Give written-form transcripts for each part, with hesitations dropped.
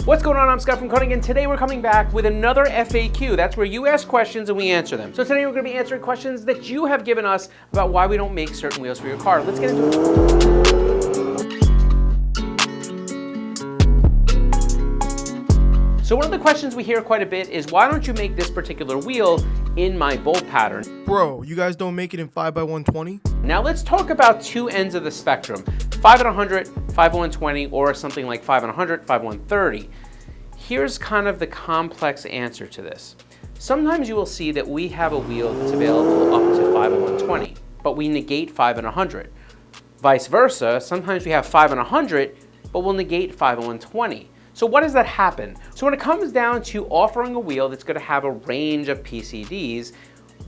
What's going on? I'm Scott from Coding, and today we're coming back with another FAQ. That's where you ask questions and we answer them. So today we're going to be answering questions that you have given us about why we don't make certain wheels for your car. Let's get into it. So one of the questions we hear quite a bit is, why don't you make this particular wheel in my bolt pattern? Bro, you guys don't make it in 5x120? Now let's talk about two ends of the spectrum, 5x100, 5x120, or something like 5x100, 5x130. Here's kind of the complex answer to this. Sometimes you will see that we have a wheel that's available up to 5x120, but we negate 5x100. Vice versa, sometimes we have 5x100, but we'll negate 5x120. So what does that happen? So when it comes down to offering a wheel that's going to have a range of PCDs,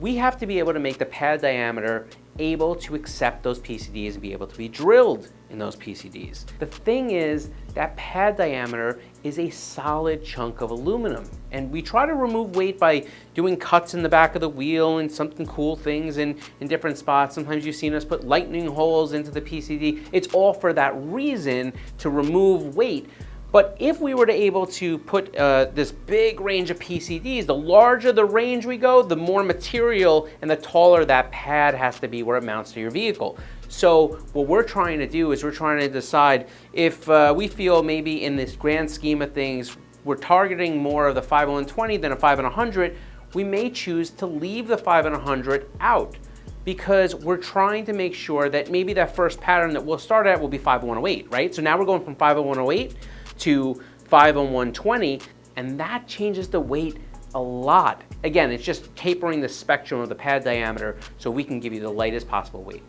we have to be able to make the pad diameter able to accept those PCDs and be able to be drilled in those PCDs. The thing is, that pad diameter is a solid chunk of aluminum, and we try to remove weight by doing cuts in the back of the wheel and something cool things in different spots. Sometimes you've seen us put lightning holes into the PCD. It's all for that reason, to remove weight. But if we were to able to put this big range of PCDs, the larger the range we go, the more material and the taller that pad has to be where it mounts to your vehicle. So what we're trying to do is we're trying to decide if we feel maybe in this grand scheme of things, we're targeting more of the 5x120 than a 5x100, we may choose to leave the 5x100 out, because we're trying to make sure that maybe that first pattern that we'll start at will be 5x108, right? So now we're going from 5x108 to 5x120, and that changes the weight a lot. Again, it's just tapering the spectrum of the pad diameter so we can give you the lightest possible weight.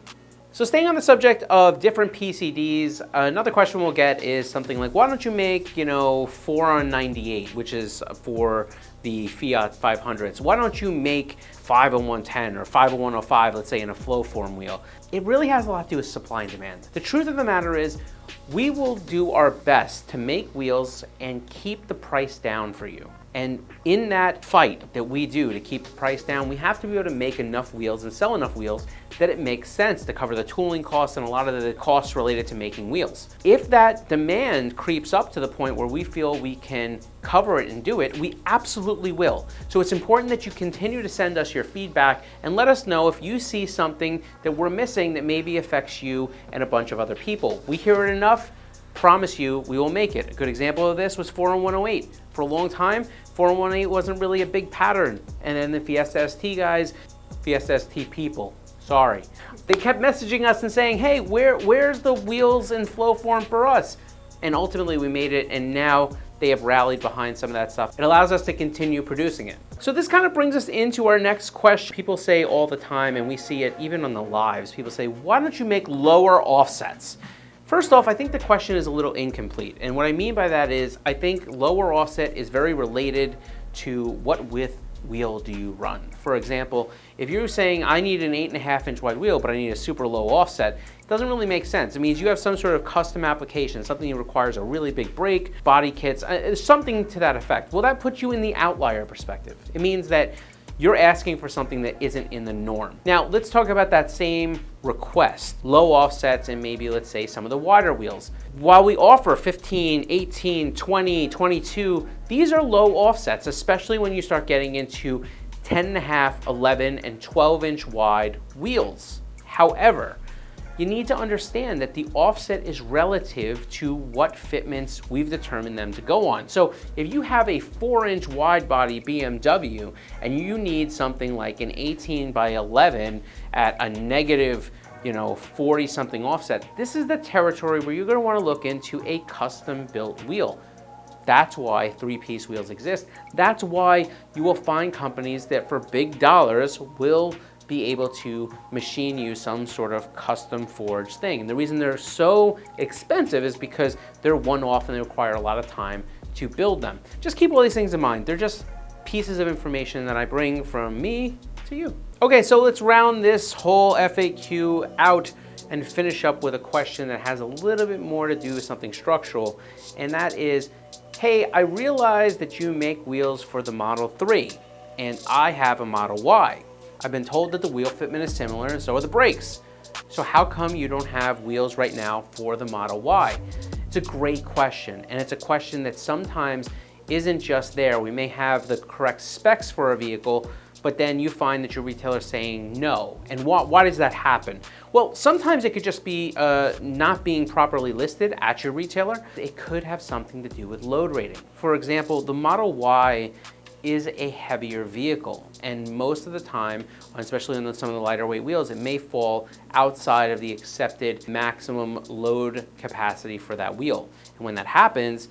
So staying on the subject of different PCDs, another question we'll get is something like, why don't you make, 4x98, which is for the Fiat 500s. Why don't you make 5x110 or 5x105, let's say, in a flow form wheel? It really has a lot to do with supply and demand. The truth of the matter is, we will do our best to make wheels and keep the price down for you. And in that fight that we do to keep the price down, we have to be able to make enough wheels and sell enough wheels that it makes sense to cover the tooling costs and a lot of the costs related to making wheels. If that demand creeps up to the point where we feel we can cover it and do it, we absolutely will. So it's important that you continue to send us your feedback and let us know if you see something that we're missing that maybe affects you and a bunch of other people. We hear it enough, promise you we will make it. A good example of this was 4x108. For a long time, 4x108 wasn't really a big pattern. And then the Fiesta ST guys, Fiesta ST people, sorry, they kept messaging us and saying, hey, where's the wheels in flow form for us? And ultimately we made it, and now they have rallied behind some of that stuff. It allows us to continue producing it. So this kind of brings us into our next question. People say all the time, and we see it even on the lives, people say, why don't you make lower offsets? First off, I think the question is a little incomplete. And what I mean by that is, I think lower offset is very related to what width wheel do you run. For example, if you're saying I need an 8.5 inch wide wheel, but I need a super low offset, it doesn't really make sense. It means you have some sort of custom application, something that requires a really big brake, body kits, something to that effect. Well, that puts you in the outlier perspective. It means that you're asking for something that isn't in the norm. Now, let's talk about that same request, low offsets and maybe, let's say, some of the wider wheels. While we offer 15, 18, 20, 22, these are low offsets, especially when you start getting into 10.5, 11, and 12 inch wide wheels. However, you need to understand that the offset is relative to what fitments we've determined them to go on. So if you have a 4-inch wide body BMW and you need something like an 18 by 11 at a negative 40 something offset, this is the territory where you're going to want to look into a custom built wheel. That's why 3-piece wheels exist. That's why you will find companies that for big dollars will be able to machine you some sort of custom forged thing. And the reason they're so expensive is because they're one-off and they require a lot of time to build them. Just keep all these things in mind. They're just pieces of information that I bring from me to you. Okay, so let's round this whole FAQ out and finish up with a question that has a little bit more to do with something structural, and that is, hey, I realize that you make wheels for the Model 3, and I have a Model Y. I've been told that the wheel fitment is similar, and so are the brakes. So how come you don't have wheels right now for the Model Y? It's a great question, and it's a question that sometimes isn't just there. We may have the correct specs for a vehicle, but then you find that your retailer is saying no. And why does that happen? Well, sometimes it could just be not being properly listed at your retailer. It could have something to do with load rating. For example, the Model Y is a heavier vehicle, and most of the time, especially on some of the lighter weight wheels, it may fall outside of the accepted maximum load capacity for that wheel. And when that happens,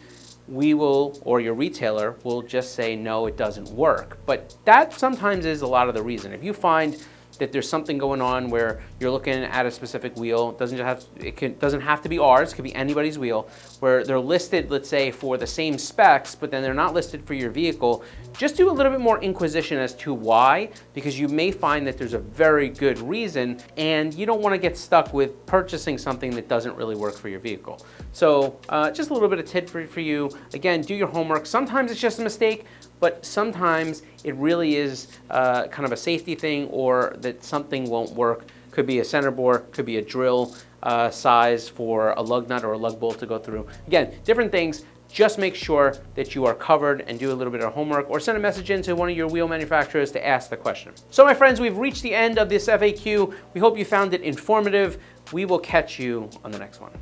we will, or your retailer will just say, no, it doesn't work. But that sometimes is a lot of the reason. If you find that there's something going on where you're looking at a specific wheel, it doesn't have to be ours, it could be anybody's wheel, where they're listed, let's say, for the same specs, but then they're not listed for your vehicle, just do a little bit more inquisition as to why, because you may find that there's a very good reason, and you don't want to get stuck with purchasing something that doesn't really work for your vehicle. So just a little bit of tip for you. Again, do your homework. Sometimes it's just a mistake, but sometimes it really is kind of a safety thing, or that something won't work. Could be a center bore, could be a drill size for a lug nut or a lug bolt to go through. Again, different things. Just make sure that you are covered and do a little bit of homework, or send a message in to one of your wheel manufacturers to ask the question. So my friends, we've reached the end of this FAQ. We hope you found it informative. We will catch you on the next one.